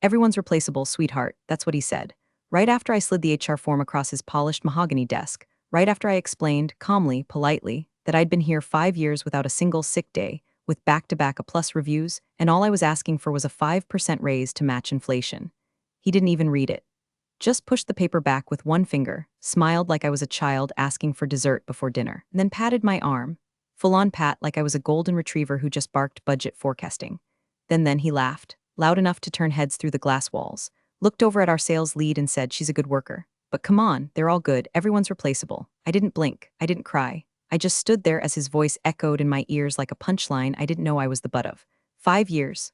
Everyone's replaceable, sweetheart, that's what he said. Right after I slid the HR form across his polished mahogany desk, right after I explained, calmly, politely, that I'd been here 5 years without a single sick day, with back-to-back A-plus reviews, and all I was asking for was a 5% raise to match inflation. He didn't even read it. Just pushed the paper back with one finger, smiled like I was a child asking for dessert before dinner, and then patted my arm. Full-on pat like I was a golden retriever who just barked budget forecasting. Then he laughed, loud enough to turn heads through the glass walls, looked over at our sales lead and said, "She's a good worker. But come on, they're all good, everyone's replaceable." I didn't blink, I didn't cry. I just stood there as his voice echoed in my ears like a punchline I didn't know I was the butt of. 5 years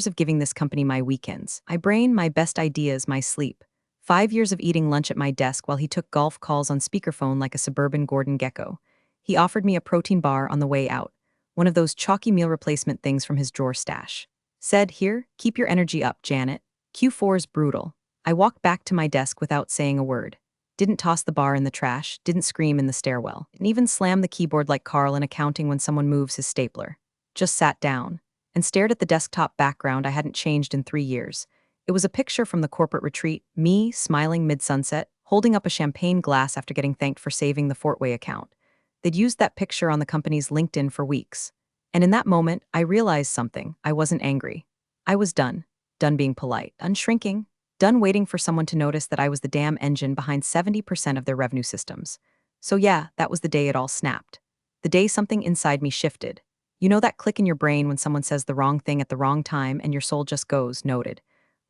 of giving this company my weekends, my brain, my best ideas, my sleep. 5 years of eating lunch at my desk while he took golf calls on speakerphone like a suburban Gordon Gekko. He offered me a protein bar on the way out, one of those chalky meal replacement things from his drawer stash. Said, "Here, keep your energy up, Janet. Q4's brutal." I walked back to my desk without saying a word. Didn't toss the bar in the trash, didn't scream in the stairwell, didn't even slam the keyboard like Carl in accounting when someone moves his stapler. Just sat down and stared at the desktop background I hadn't changed in 3 years. It was a picture from the corporate retreat, me smiling mid-sunset, holding up a champagne glass after getting thanked for saving the Fortway account. They'd used that picture on the company's LinkedIn for weeks. And in that moment, I realized something. I wasn't angry. I was done. Done being polite, done shrinking, done waiting for someone to notice that I was the damn engine behind 70% of their revenue systems. So yeah, that was the day it all snapped. The day something inside me shifted. You know that click in your brain when someone says the wrong thing at the wrong time and your soul just goes, noted.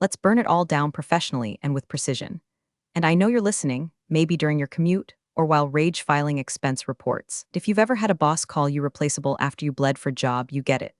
Let's burn it all down professionally and with precision. And I know you're listening, maybe during your commute, or while rage filing expense reports. If you've ever had a boss call you replaceable after you bled for a job, you get it.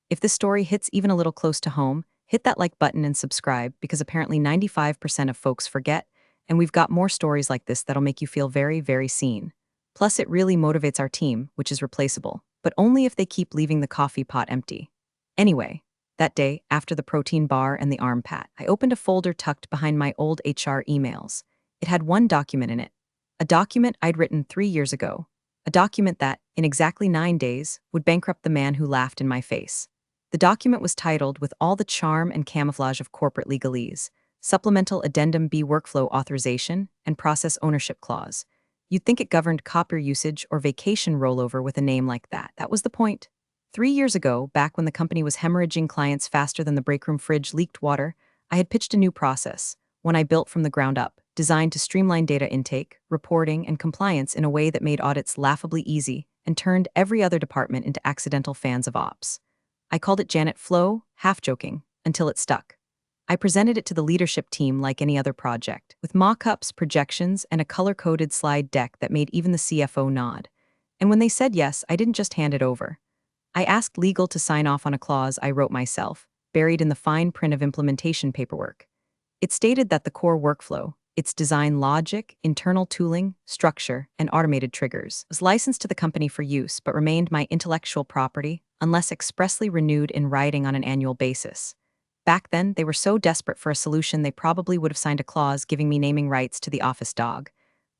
If this story hits even a little close to home, hit that like button and subscribe because apparently 95% of folks forget, and we've got more stories like this that'll make you feel very, very seen. Plus, it really motivates our team, which is replaceable, but only if they keep leaving the coffee pot empty. Anyway, that day, after the protein bar and the arm pat, I opened a folder tucked behind my old HR emails. It had one document in it. A document I'd written 3 years ago. A document that, in exactly 9 days, would bankrupt the man who laughed in my face. The document was titled, with all the charm and camouflage of corporate legalese, Supplemental Addendum B Workflow Authorization and Process Ownership Clause. You'd think it governed copier usage or vacation rollover with a name like that. That was the point. 3 years ago, back when the company was hemorrhaging clients faster than the breakroom fridge leaked water, I had pitched a new process, one I built from the ground up, designed to streamline data intake, reporting, and compliance in a way that made audits laughably easy and turned every other department into accidental fans of ops. I called it Janet Flow, half-joking, until it stuck. I presented it to the leadership team like any other project, with mock-ups, projections, and a color-coded slide deck that made even the CFO nod. And when they said yes, I didn't just hand it over. I asked legal to sign off on a clause I wrote myself, buried in the fine print of implementation paperwork. It stated that the core workflow, its design logic, internal tooling, structure, and automated triggers, was licensed to the company for use but remained my intellectual property unless expressly renewed in writing on an annual basis. Back then, they were so desperate for a solution they probably would have signed a clause giving me naming rights to the office dog.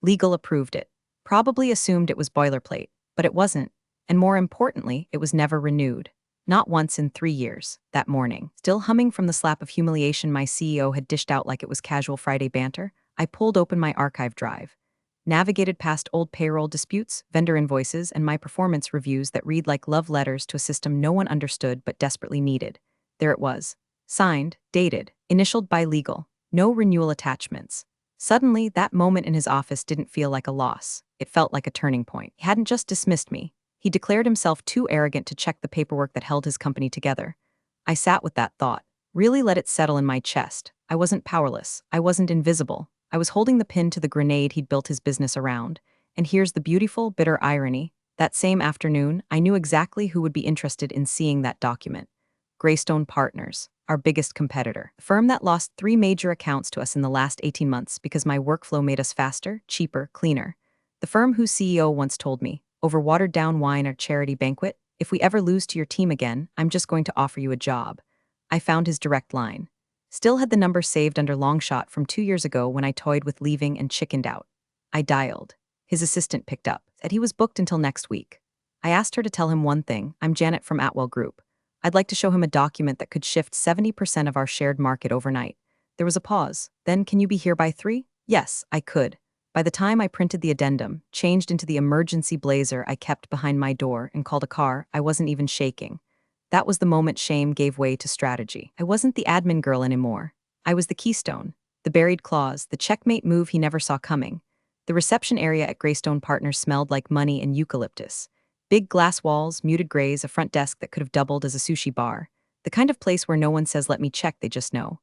Legal approved it. Probably assumed it was boilerplate, but it wasn't. And more importantly, it was never renewed. Not once in 3 years, that morning. Still humming from the slap of humiliation my CEO had dished out like it was casual Friday banter, I pulled open my archive drive. Navigated past old payroll disputes, vendor invoices, and my performance reviews that read like love letters to a system no one understood but desperately needed. There it was. Signed, dated, initialed by legal. No renewal attachments. Suddenly, that moment in his office didn't feel like a loss. It felt like a turning point. He hadn't just dismissed me. He declared himself too arrogant to check the paperwork that held his company together. I sat with that thought, really let it settle in my chest. I wasn't powerless. I wasn't invisible. I was holding the pin to the grenade he'd built his business around. And here's the beautiful, bitter irony. That same afternoon, I knew exactly who would be interested in seeing that document. Greystone Partners, our biggest competitor. The firm that lost 3 major accounts to us in the last 18 months because my workflow made us faster, cheaper, cleaner. The firm whose CEO once told me, over watered-down wine at a charity banquet, "If we ever lose to your team again, I'm just going to offer you a job." I found his direct line. Still had the number saved under Longshot from 2 years ago when I toyed with leaving and chickened out. I dialed. His assistant picked up, said he was booked until next week. I asked her to tell him one thing: I'm Janet from Atwell Group. I'd like to show him a document that could shift 70% of our shared market overnight. There was a pause. Then, can you be here by 3? Yes, I could. By the time I printed the addendum, changed into the emergency blazer I kept behind my door, and called a car, I wasn't even shaking. That was the moment shame gave way to strategy. I wasn't the admin girl anymore. I was the keystone, the buried clause, the checkmate move he never saw coming. The reception area at Greystone Partners smelled like money and eucalyptus. Big glass walls, muted grays, a front desk that could have doubled as a sushi bar. The kind of place where no one says, let me check, they just know.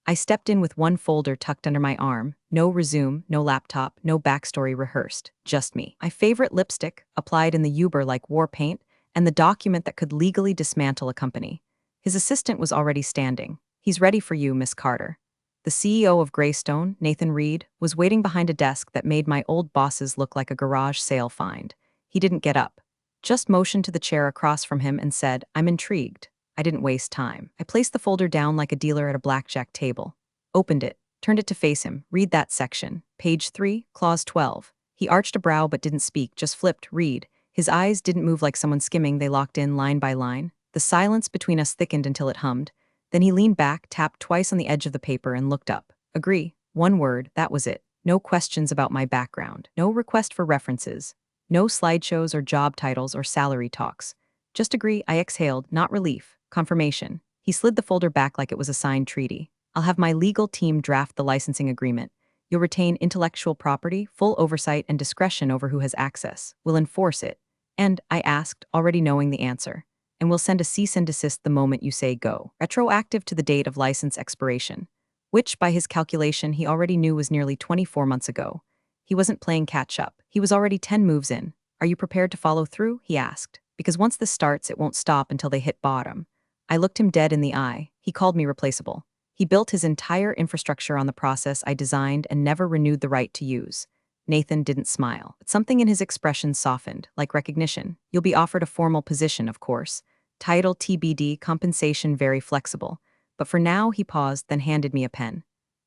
I stepped in with one folder tucked under my arm, no resume, no laptop, no backstory rehearsed, just me. My favorite lipstick, applied in the Uber like war paint, and the document that could legally dismantle a company. His assistant was already standing. He's ready for you, Miss Carter. The CEO of Greystone, Nathan Reed, was waiting behind a desk that made my old bosses look like a garage sale find. He didn't get up, just motioned to the chair across from him and said, I'm intrigued. I didn't waste time. I placed the folder down like a dealer at a blackjack table. Opened it, turned it to face him. Read that section. Page 3, clause 12. He arched a brow but didn't speak, just flipped, read. His eyes didn't move like someone skimming, they locked in line by line. The silence between us thickened until it hummed. Then he leaned back, tapped twice on the edge of the paper, and looked up. Agree. One word, that was it. No questions about my background. No request for references. No slideshows or job titles or salary talks. Just agree. I exhaled, not relief. Confirmation. He slid the folder back like it was a signed treaty. I'll have my legal team draft the licensing agreement. You'll retain intellectual property, full oversight, and discretion over who has access. We'll enforce it. And, I asked, already knowing the answer. And we'll send a cease and desist the moment you say go. Retroactive to the date of license expiration. Which, by his calculation, he already knew was nearly 24 months ago. He wasn't playing catch-up. He was already 10 moves in. Are you prepared to follow through? He asked. Because once this starts, it won't stop until they hit bottom. I looked him dead in the eye. He called me replaceable. He built his entire infrastructure on the process I designed and never renewed the right to use. Nathan didn't smile, but something in his expression softened, like recognition. You'll be offered a formal position, of course. Title TBD, compensation very flexible. But for now, he paused, then handed me a pen.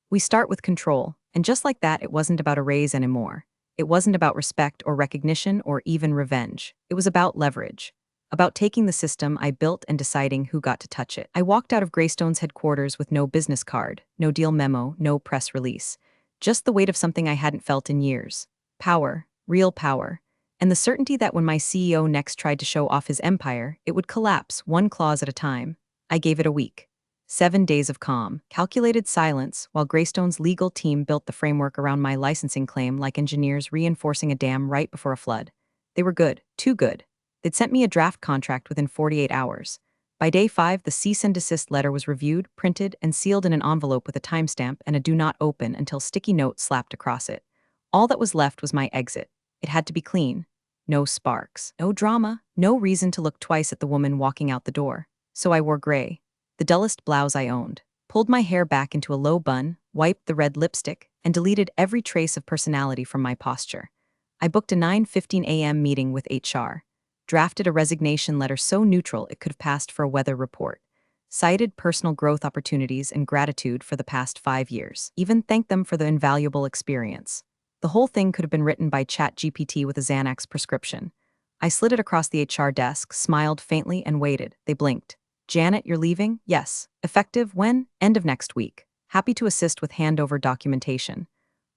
We start with control, and just like that, it wasn't about a raise anymore. It wasn't about respect or recognition or even revenge. It was about leverage. About taking the system I built and deciding who got to touch it. I walked out of Greystone's headquarters with no business card, no deal memo, no press release. Just the weight of something I hadn't felt in years. Power, real power. And the certainty that when my CEO next tried to show off his empire, it would collapse one clause at a time. I gave it a week. 7 days of calm, calculated silence, while Greystone's legal team built the framework around my licensing claim like engineers reinforcing a dam right before a flood. They were good, too good. They'd sent me a draft contract within 48 hours. By day 5, the cease and desist letter was reviewed, printed, and sealed in an envelope with a timestamp and a do not open until sticky note slapped across it. All that was left was my exit. It had to be clean. No sparks, no drama, no reason to look twice at the woman walking out the door. So I wore gray, the dullest blouse I owned, pulled my hair back into a low bun, wiped the red lipstick, and deleted every trace of personality from my posture. I booked a 9:15 a.m. meeting with HR. Drafted a resignation letter so neutral it could have passed for a weather report. Cited personal growth opportunities and gratitude for the past 5 years. Even thanked them for the invaluable experience. The whole thing could have been written by ChatGPT with a Xanax prescription. I slid it across the HR desk, smiled faintly, and waited. They blinked. Janet, you're leaving? Yes. Effective when? End of next week. Happy to assist with handover documentation.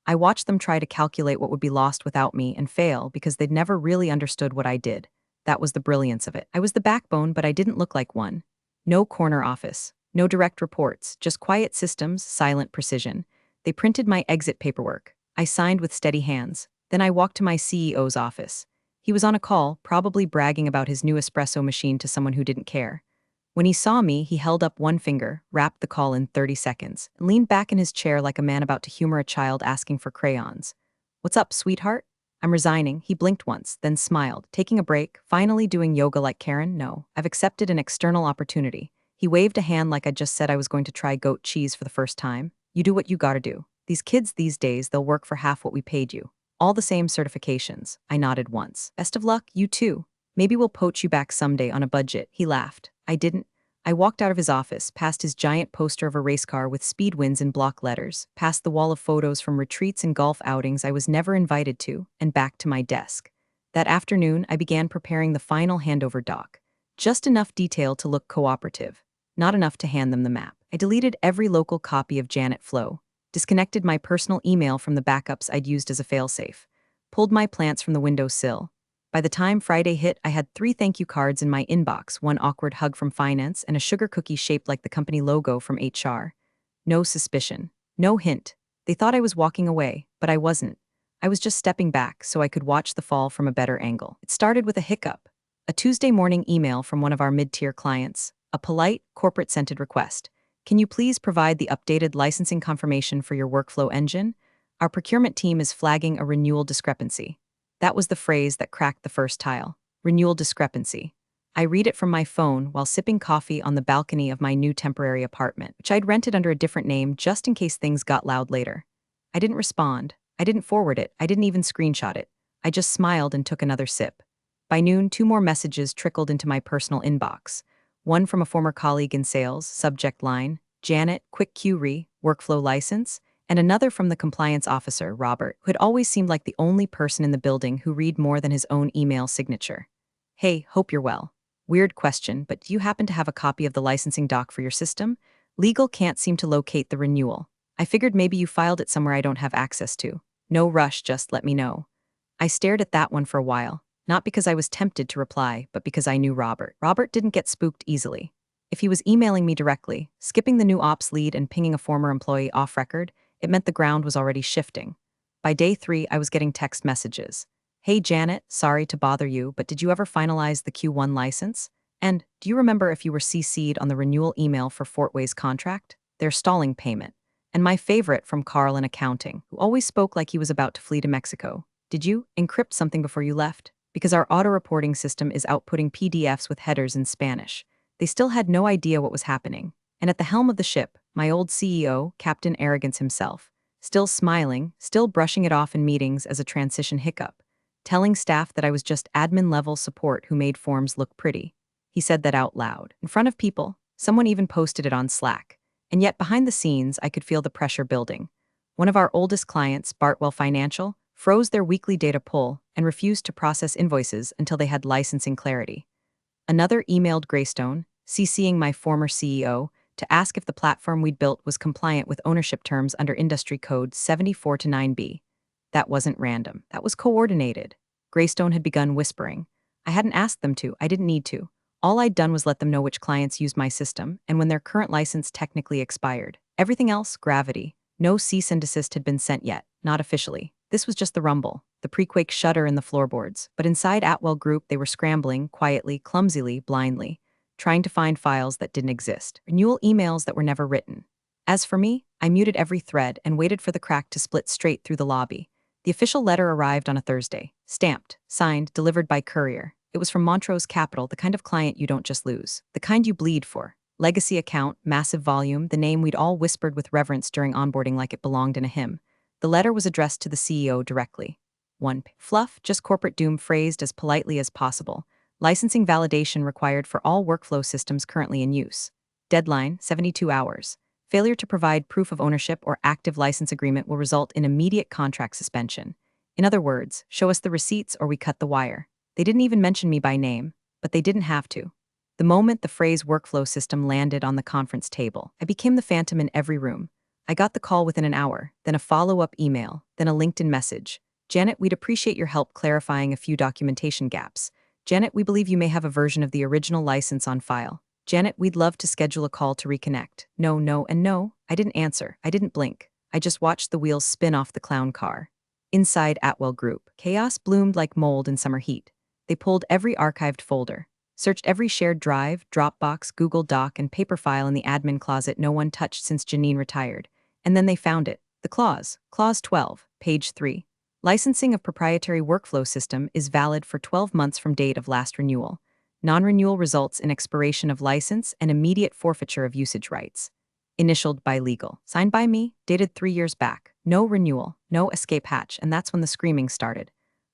I watched them try to calculate what would be lost without me and fail because they'd never really understood what I did. That was the brilliance of it. I was the backbone, but I didn't look like one. No corner office. No direct reports. Just quiet systems, silent precision. They printed my exit paperwork. I signed with steady hands. Then I walked to my CEO's office. He was on a call, probably bragging about his new espresso machine to someone who didn't care. When he saw me, he held up one finger, wrapped the call in 30 seconds, and leaned back in his chair like a man about to humor a child asking for crayons. What's up, sweetheart? I'm resigning. He blinked once, then smiled, taking a break, finally doing yoga like Karen. No, I've accepted an external opportunity. He waved a hand like I just said I was going to try goat cheese for the first time. You do what you gotta do. These kids these days, they'll work for half what we paid you. All the same certifications. I nodded once. Best of luck, you too. Maybe we'll poach you back someday on a budget. He laughed. I didn't. I walked out of his office, past his giant poster of a race car with speed wins in block letters, past the wall of photos from retreats and golf outings I was never invited to, and back to my desk. That afternoon, I began preparing the final handover doc. Just enough detail to look cooperative, not enough to hand them the map. I deleted every local copy of Janet Flow, disconnected my personal email from the backups I'd used as a failsafe, pulled my plants from the windowsill. By the time Friday hit, I had 3 thank you cards in my inbox, one awkward hug from finance, and a sugar cookie shaped like the company logo from HR. No suspicion. No hint. They thought I was walking away, but I wasn't. I was just stepping back so I could watch the fall from a better angle. It started with a hiccup. A Tuesday morning email from one of our mid-tier clients. A polite, corporate-scented request. Can you please provide the updated licensing confirmation for your workflow engine? Our procurement team is flagging a renewal discrepancy. That was the phrase that cracked the first tile. Renewal discrepancy. I read it from my phone while sipping coffee on the balcony of my new temporary apartment, which I'd rented under a different name just in case things got loud later. I didn't respond. I didn't forward it. I didn't even screenshot it. I just smiled and took another sip. By noon, 2 more messages trickled into my personal inbox. One from a former colleague in sales, subject line, Janet, quick query, workflow license, and another from the compliance officer, Robert, who had always seemed like the only person in the building who read more than his own email signature. Hey, hope you're well. Weird question, but do you happen to have a copy of the licensing doc for your system? Legal can't seem to locate the renewal. I figured maybe you filed it somewhere I don't have access to. No rush, just let me know. I stared at that one for a while, not because I was tempted to reply, but because I knew Robert. Robert didn't get spooked easily. If he was emailing me directly, skipping the new ops lead and pinging a former employee off record, it meant the ground was already shifting. By day 3, I was getting text messages. Hey Janet, sorry to bother you, but did you ever finalize the Q1 license? And do you remember if you were CC'd on the renewal email for Fort Way's contract? They're stalling payment. And my favorite from Carl in accounting, who always spoke like he was about to flee to Mexico. Did you encrypt something before you left? Because our auto-reporting system is outputting PDFs with headers in Spanish. They still had no idea what was happening. And at the helm of the ship, my old CEO, Captain Arrogance himself, still smiling, still brushing it off in meetings as a transition hiccup, telling staff that I was just admin-level support who made forms look pretty. He said that out loud, in front of people. Someone even posted it on Slack. And yet behind the scenes, I could feel the pressure building. One of our oldest clients, Bartwell Financial, froze their weekly data pull and refused to process invoices until they had licensing clarity. Another emailed Greystone, CCing my former CEO, to ask if the platform we'd built was compliant with ownership terms under industry code 74-9B. That wasn't random. That was coordinated. Greystone had begun whispering. I hadn't asked them to. I didn't need to. All I'd done was let them know which clients used my system and when their current license technically expired. Everything else, gravity. No cease and desist had been sent yet, not officially. This was just the rumble, the pre-quake shudder in the floorboards. But inside Atwell Group, they were scrambling, quietly, clumsily, blindly, trying to find files that didn't exist, renewal emails that were never written. As for me, I muted every thread and waited for the crack to split straight through the lobby. The official letter arrived on a Thursday, stamped, signed, delivered by courier. It was from Montrose Capital, the kind of client you don't just lose, the kind you bleed for. Legacy account, massive volume, the name we'd all whispered with reverence during onboarding like it belonged in a hymn. The letter was addressed to the CEO directly. 1. Fluff, just corporate doom phrased as politely as possible. Licensing validation required for all workflow systems currently in use. Deadline, 72 hours. Failure to provide proof of ownership or active license agreement will result in immediate contract suspension. In other words, show us the receipts or we cut the wire. They didn't even mention me by name, but they didn't have to. The moment the phrase workflow system landed on the conference table, I became the phantom in every room. I got the call within an hour, then a follow-up email, then a LinkedIn message. Janet, we'd appreciate your help clarifying a few documentation gaps. Janet, we believe you may have a version of the original license on file. Janet, we'd love to schedule a call to reconnect. No, no, and no. I didn't answer. I didn't blink. I just watched the wheels spin off the clown car. Inside Atwell Group, chaos bloomed like mold in summer heat. They pulled every archived folder, searched every shared drive, Dropbox, Google Doc, and paper file in the admin closet no one touched since Janine retired. And then they found it. The clause, Clause 12, page 3. Licensing of proprietary workflow system is valid for 12 months from date of last renewal. Non-renewal results in expiration of license and immediate forfeiture of usage rights. Initialed by legal. Signed by me, dated 3 years back. No renewal, no escape hatch, and that's when the screaming started.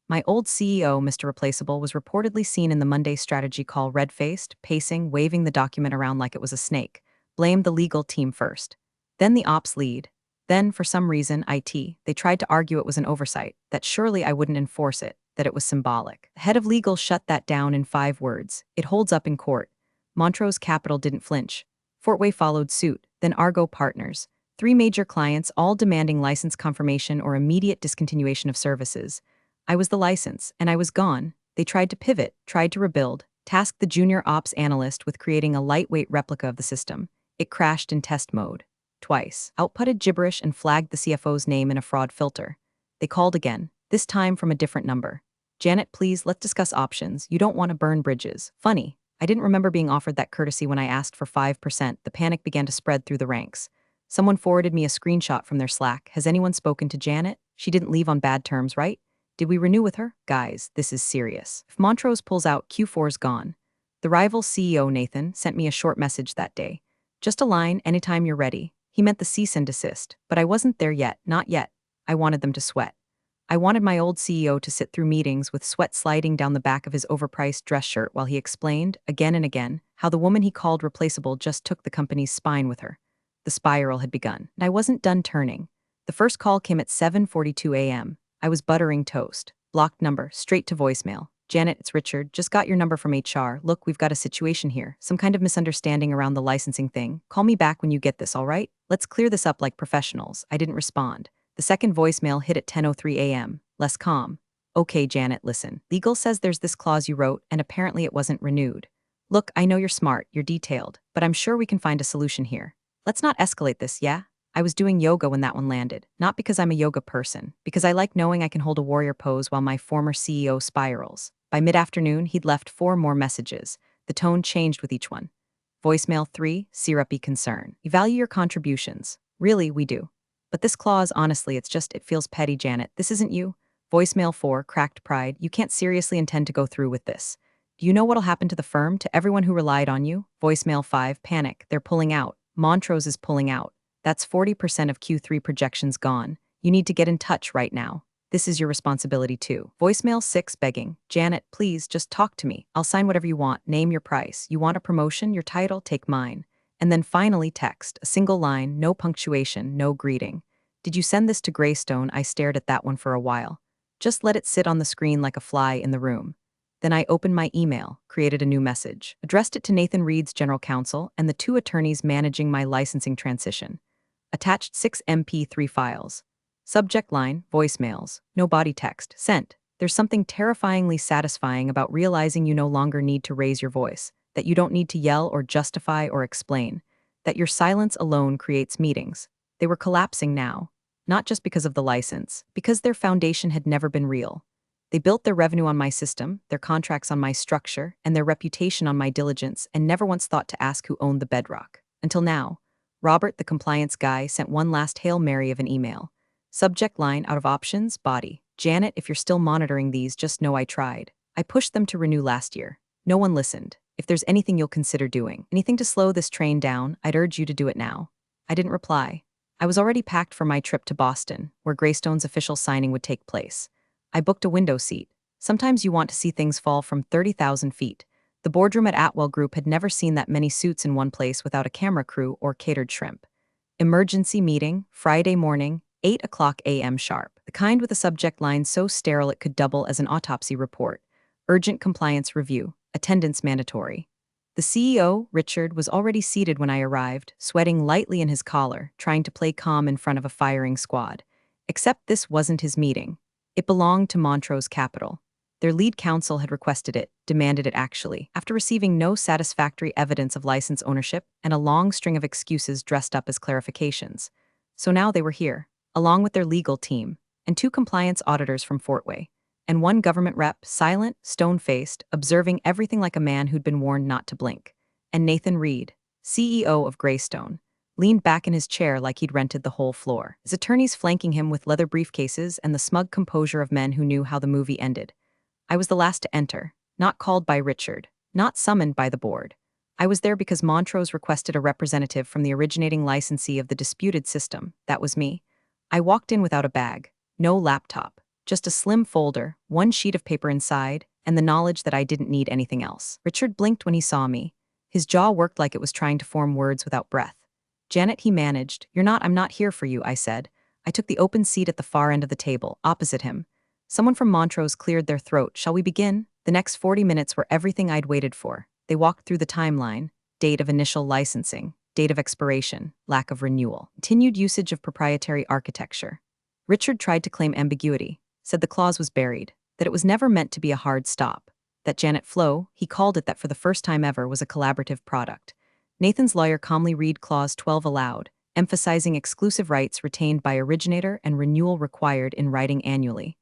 My old CEO, Mr. Replaceable, was reportedly seen in the Monday strategy call red-faced, pacing, waving the document around like it was a snake. Blamed the legal team first. Then the ops lead. Then, for some reason, IT. They tried to argue it was an oversight, that surely I wouldn't enforce it. that it was symbolic. The head of legal shut that down in 5 words. It holds up in court. Montrose Capital didn't flinch. Fortway followed suit, then Argo Partners. 3 major clients, all demanding license confirmation or immediate discontinuation of services. I was the license, and I was gone. They tried to pivot, tried to rebuild, tasked the junior ops analyst with creating a lightweight replica of the system. It crashed in test mode. Twice. Outputted gibberish and flagged the CFO's name in a fraud filter. They called again, this time from a different number. Janet, please, let's discuss options. You don't want to burn bridges. Funny. I didn't remember being offered that courtesy when I asked for 5%. The panic began to spread through the ranks. Someone forwarded me a screenshot from their Slack. Has anyone spoken to Janet? She didn't leave on bad terms, right? Did we renew with her? Guys, this is serious. If Montrose pulls out, Q4's gone. The rival CEO, Nathan, sent me a short message that day. Just a line, anytime you're ready. He meant the cease and desist, but I wasn't there yet, not yet. I wanted them to sweat. I wanted my old CEO to sit through meetings with sweat sliding down the back of his overpriced dress shirt while he explained, again and again, how the woman he called replaceable just took the company's spine with her. The spiral had begun, and I wasn't done turning. The first call came at 7:42 a.m. I was buttering toast. Blocked number, straight to voicemail. Janet, it's Richard. Just got your number from HR. Look, we've got a situation here. Some kind of misunderstanding around the licensing thing. Call me back when you get this, all right? Let's clear this up like professionals. I didn't respond. The second voicemail hit at 10:03 a.m., less calm. Okay, Janet, listen. Legal says there's this clause you wrote, and apparently it wasn't renewed. Look, I know you're smart, you're detailed, but I'm sure we can find a solution here. Let's not escalate this, yeah? I was doing yoga when that one landed, not because I'm a yoga person, because I like knowing I can hold a warrior pose while my former CEO spirals. By mid-afternoon, he'd left 4 more messages. The tone changed with each one. Voicemail 3, syrupy concern. You value your contributions. Really, we do. But this clause, honestly, it feels petty, Janet. This isn't you. Voicemail 4, cracked pride. You can't seriously intend to go through with this. Do you know what'll happen to the firm, to everyone who relied on you? Voicemail 5, panic. They're pulling out. Montrose is pulling out. That's 40% of Q3 projections gone. You need to get in touch right now. This is your responsibility too. Voicemail 6, begging. Janet, please, just talk to me. I'll sign whatever you want. Name your price. You want a promotion, your title, take mine. And then finally text, a single line, no punctuation, no greeting. Did you send this to Greystone? I stared at that one for a while. Just let it sit on the screen like a fly in the room. Then I opened my email, created a new message, addressed it to Nathan Reed's general counsel and the 2 attorneys managing my licensing transition. Attached 6 MP3 files. Subject line, voicemails, no body text, sent. There's something terrifyingly satisfying about realizing you no longer need to raise your voice, that you don't need to yell or justify or explain, that your silence alone creates meetings. They were collapsing now, not just because of the license, because their foundation had never been real. They built their revenue on my system, their contracts on my structure, and their reputation on my diligence, and never once thought to ask who owned the bedrock. Until now. Robert, the compliance guy, sent one last Hail Mary of an email. Subject line, out of options, body. Janet, if you're still monitoring these, just know I tried. I pushed them to renew last year. No one listened. If there's anything you'll consider doing, anything to slow this train down, I'd urge you to do it now. I didn't reply. I was already packed for my trip to Boston, where Greystone's official signing would take place. I booked a window seat. Sometimes you want to see things fall from 30,000 feet. The boardroom at Atwell Group had never seen that many suits in one place without a camera crew or catered shrimp. Emergency meeting, Friday morning, 8:00 a.m. sharp. The kind with a subject line so sterile it could double as an autopsy report. Urgent compliance review. Attendance mandatory. The CEO, Richard, was already seated when I arrived, sweating lightly in his collar, trying to play calm in front of a firing squad. Except this wasn't his meeting. It belonged to Montrose Capital. Their lead counsel had requested it, demanded it actually, after receiving no satisfactory evidence of license ownership and a long string of excuses dressed up as clarifications. So now they were here, along with their legal team, and 2 compliance auditors from Fortway, and 1 government rep, silent, stone-faced, observing everything like a man who'd been warned not to blink. And Nathan Reed, CEO of Greystone, leaned back in his chair like he'd rented the whole floor, his attorneys flanking him with leather briefcases and the smug composure of men who knew how the movie ended. I was the last to enter, not called by Richard, not summoned by the board. I was there because Montrose requested a representative from the originating licensee of the disputed system. That was me. I walked in without a bag, no laptop, just a slim folder, 1 sheet of paper inside, and the knowledge that I didn't need anything else. Richard blinked when he saw me. His jaw worked like it was trying to form words without breath. Janet, he managed. I'm not here for you, I said. I took the open seat at the far end of the table, opposite him. Someone from Montrose cleared their throat. Shall we begin? The next 40 minutes were everything I'd waited for. They walked through the timeline: date of initial licensing, date of expiration, lack of renewal, continued usage of proprietary architecture. Richard tried to claim ambiguity, said the clause was buried, that it was never meant to be a hard stop, that Janet Flow, he called it that for the first time ever, was a collaborative product. Nathan's lawyer calmly read Clause 12 aloud, emphasizing exclusive rights retained by originator and renewal required in writing annually.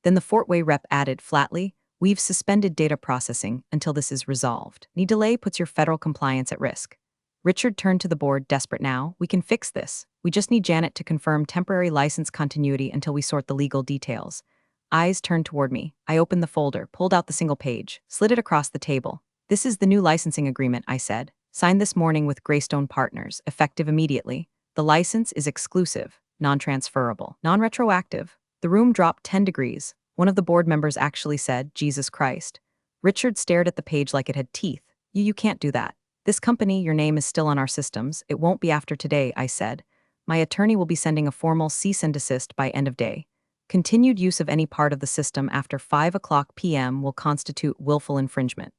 Then the Fort Way rep added flatly, "We've suspended data processing until this is resolved. Any delay puts your federal compliance at risk." Richard turned to the board, desperate now. "We can fix this. We just need Janet to confirm temporary license continuity until we sort the legal details." Eyes turned toward me. I opened the folder, pulled out the single page, slid it across the table. "This is the new licensing agreement," I said. "Signed this morning with Greystone Partners, effective immediately. The license is exclusive, non-transferable, non-retroactive." The room dropped 10 degrees. One of the board members actually said, "Jesus Christ." Richard stared at the page like it had teeth. You can't do that. This company, your name is still on our systems. It won't be after today," I said. "My attorney will be sending a formal cease and desist by end of day. Continued use of any part of the system after 5 p.m. will constitute willful infringement.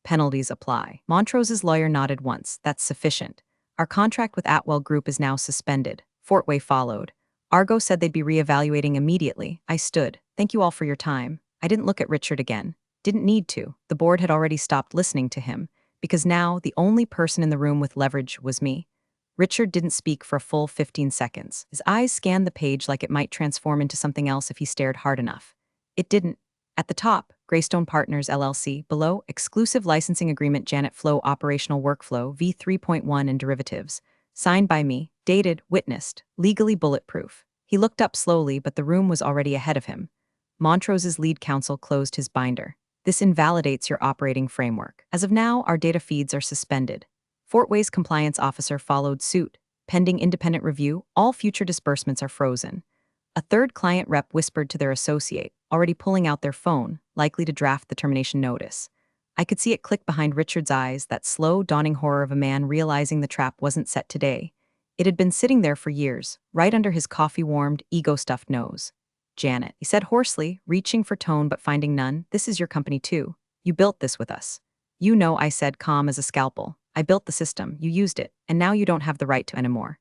Penalties apply." Montrose's lawyer nodded once. "That's sufficient. Our contract with Atwell Group is now suspended." Fort Way followed. Argo said they'd be reevaluating immediately. I stood. "Thank you all for your time." I didn't look at Richard again. Didn't need to. The board had already stopped listening to him, because now the only person in the room with leverage was me. Richard didn't speak for a full 15 seconds. His eyes scanned the page like it might transform into something else if he stared hard enough. It didn't. At the top, Greystone Partners LLC. Below, exclusive licensing agreement Janet Flow operational workflow V3.1 and derivatives. Signed by me, dated, witnessed, legally bulletproof. He looked up slowly, but the room was already ahead of him. Montrose's lead counsel closed his binder. "This invalidates your operating framework. As of now, our data feeds are suspended." Fort Way's compliance officer followed suit. "Pending independent review, all future disbursements are frozen." A third client rep whispered to their associate, already pulling out their phone, likely to draft the termination notice. I could see it click behind Richard's eyes, that slow, dawning horror of a man realizing the trap wasn't set today. It had been sitting there for years, right under his coffee-warmed, ego-stuffed nose. "Janet," he said hoarsely, reaching for tone but finding none, "this is your company too. You built this with us." "You know," I said, calm as a scalpel. "I built the system, you used it, and now you don't have the right to anymore."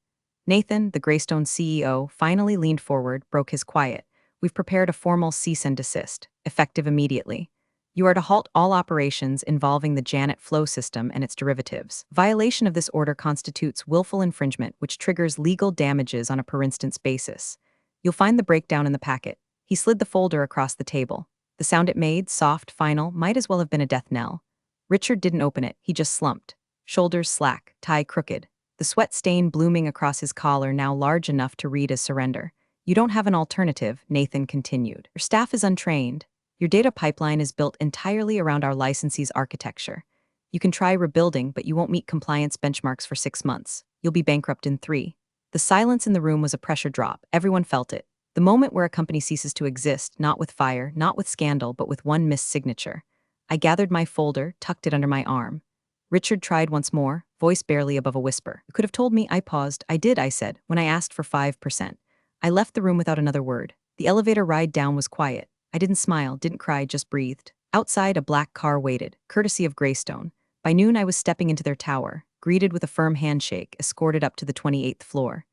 Nathan, the Greystone CEO, finally leaned forward, broke his quiet. "We've prepared a formal cease and desist, effective immediately. You are to halt all operations involving the Janet Flow system and its derivatives. Violation of this order constitutes willful infringement, which triggers legal damages on a per-instance basis. You'll find the breakdown in the packet." He slid the folder across the table. The sound it made, soft, final, might as well have been a death knell. Richard didn't open it, he just slumped. Shoulders slack, tie crooked. The sweat stain blooming across his collar, now large enough to read as surrender. "You don't have an alternative," Nathan continued. "Your staff is untrained. Your data pipeline is built entirely around our licensee's architecture. You can try rebuilding, but you won't meet compliance benchmarks for 6 months. You'll be bankrupt in 3. The silence in the room was a pressure drop. Everyone felt it. The moment where a company ceases to exist, not with fire, not with scandal, but with one missed signature. I gathered my folder, tucked it under my arm. Richard tried once more, voice barely above a whisper. "You could have told me." I paused. "I did," I said, "when I asked for 5%. I left the room without another word. The elevator ride down was quiet. I didn't smile, didn't cry, just breathed. Outside, a black car waited, courtesy of Greystone. By noon, I was stepping into their tower, greeted with a firm handshake, escorted up to the 28th floor.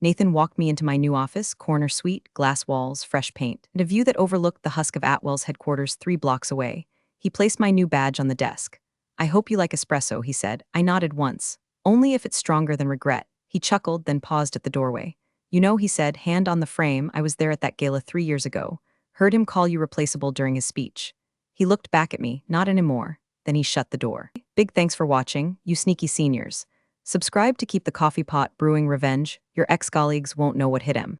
Nathan walked me into my new office, corner suite, glass walls, fresh paint, and a view that overlooked the husk of Atwell's headquarters 3 blocks away. He placed my new badge on the desk. "I hope you like espresso," he said. I nodded once. "Only if it's stronger than regret." He chuckled, then paused at the doorway. "You know," he said, hand on the frame, "I was there at that gala 3 years ago. Heard him call you replaceable during his speech." He looked back at me, "Not anymore." Then he shut the door. Big thanks for watching, you sneaky seniors. Subscribe to keep the coffee pot brewing revenge. Your ex-colleagues won't know what hit him.